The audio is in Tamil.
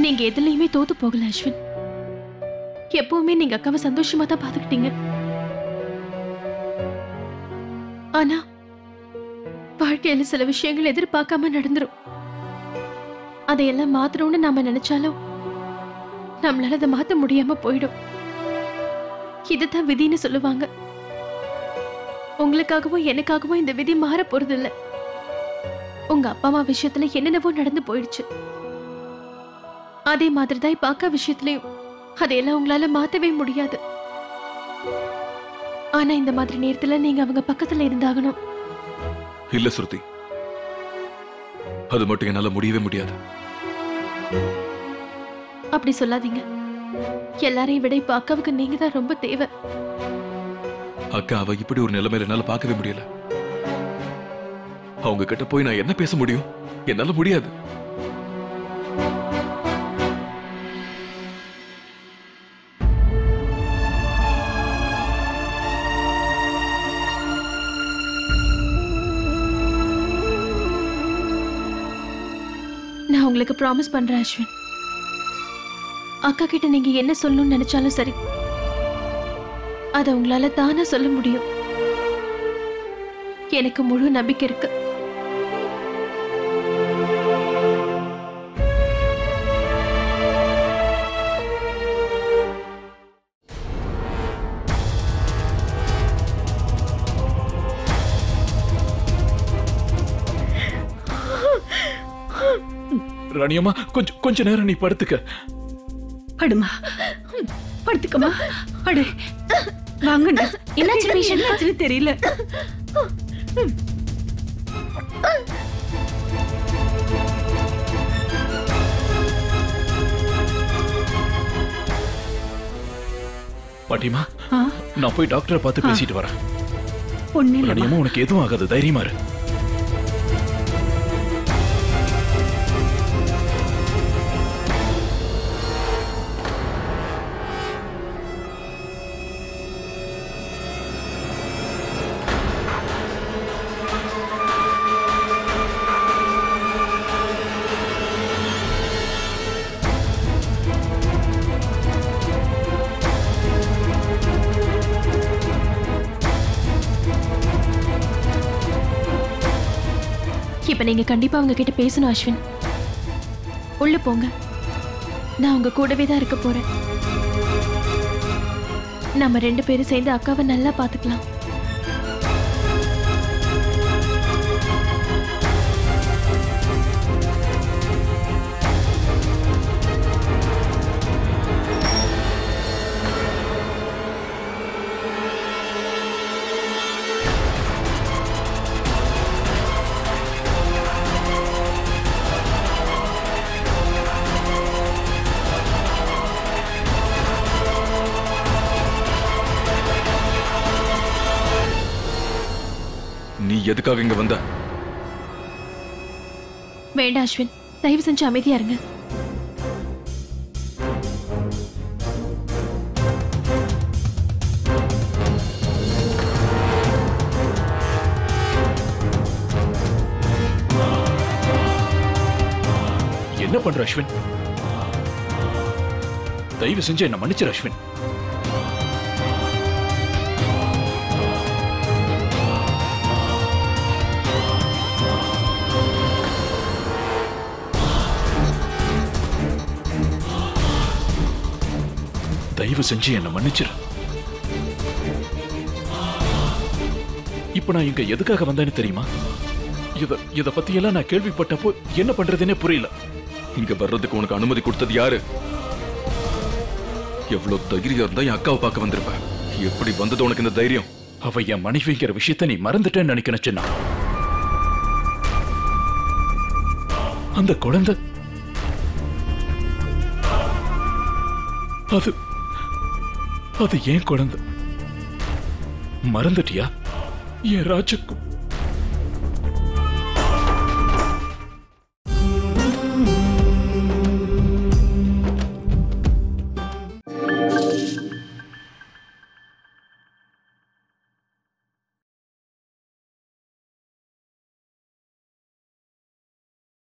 நீங்க எதுலயுமே தோத்து போகல அஸ்வின். எப்பவுமே நீங்க அக்காவை சந்தோஷமா தான் பாத்துக்கிட்டீங்க. ஆனா வாழ்க்கையில சில விஷயங்கள் எதிர்பார்க்காம நடந்துரும். அதையெல்லாம் மாத்தணும்னு நாம நினைச்சாலும் நம்மளால அதை மாத்த முடியாம போயிடும். இதுதான் விதின்னு சொல்லுவாங்க. உங்களுக்காகவும் எனக்காகவும் இந்த விதி மாற போறது இல்ல. உங்க அப்பா அம்மா விஷயத்துல என்னென்னவோ நடந்து போயிடுச்சு. அதே மாதிரிதான் இப்ப அக்கா விஷயத்திலையும் அதையெல்லாம் உங்களால மாத்தவே முடியாது. ஆனா இந்த மாதிரி நேரத்துல நீங்க அவங்க பக்கத்துல இருந்தாகணும். இல்ல ஸ்ருதி, அது மட்டும் என்னால முடியவே முடியாது. அப்படி சொல்லாதீங்க. எல்லாரையும் விட இப்ப அக்காவுக்கு நீங்க தான் ரொம்ப தேவை. அக்கா அவ இப்படி ஒரு நிலைமையில என்னால பார்க்கவே முடியல. அவங்க கிட்ட போய் நான் என்ன பேச முடியும்? என்னால முடியாது. நான் உங்களுக்கு ப்ராமிஸ் பண்றேன் அஸ்வின். அக்கா கிட்ட நீங்க என்ன சொல்லணும்னு நினைச்சாலும் சரி, அத உங்களால தானா சொல்ல முடியும். எனக்கு முழு நம்பிக்கை இருக்கு. ராணியம்மா, கொஞ்ச நேரம் நீ படுத்துக்க. படுமா, படுத்துக்கமா, படு. வாங்கண்ணா. என்னாச்சு தெரியல. பாட்டிமா, நான் போய் டாக்டரை பார்த்து பேசிட்டு வரேன். ஒண்ணு உனக்கு எதுவும் ஆகாது, தைரியமா இரு. இப்ப நீங்க கண்டிப்பா அவங்க கிட்ட பேசணும் அஸ்வின். உள்ள போங்க. நான் உங்க கூடவே தான் இருக்க போறேன். நம்ம 2 பேரும் சேர்ந்து அக்காவை நல்லா பாத்துக்கலாம். நீ எதுக்காக இங்க வந்த? வேண்டாம் அஸ்வின், தயவு செஞ்சு அமைதியா இருங்க. என்ன பண்ற அஸ்வின்? தயவு செஞ்சு என்ன மன்னிச்சிரு அஸ்வின். தயவு செஞ்சு என்ன மன்னிச்சிரு. இப்ப நான் இங்க எதுக்காக வந்தேன்னு தெரியுமா? இத பத்தி எல்லாம் நான் கேள்விப்பட்டப்போ என்ன பண்றதுன்னே புரியல. இங்க வர்றதுக்கு உனக்கு அனுமதி கொடுத்தது யாரு? எவ்வளவு தைரியம் இருந்தா என் அக்காவை பார்க்க வந்திருப்ப. எப்படி வந்தது உனக்கு இந்த தைரியம்? அவ என் மனைவிங்கிற விஷயத்த நீ மறந்துட்டேன்னு நினைக்கிறேன் சின்ன. அந்த குழந்தை அது ஏன் குழந்தை? மறந்துட்டியா? என் ராஜுக்கும்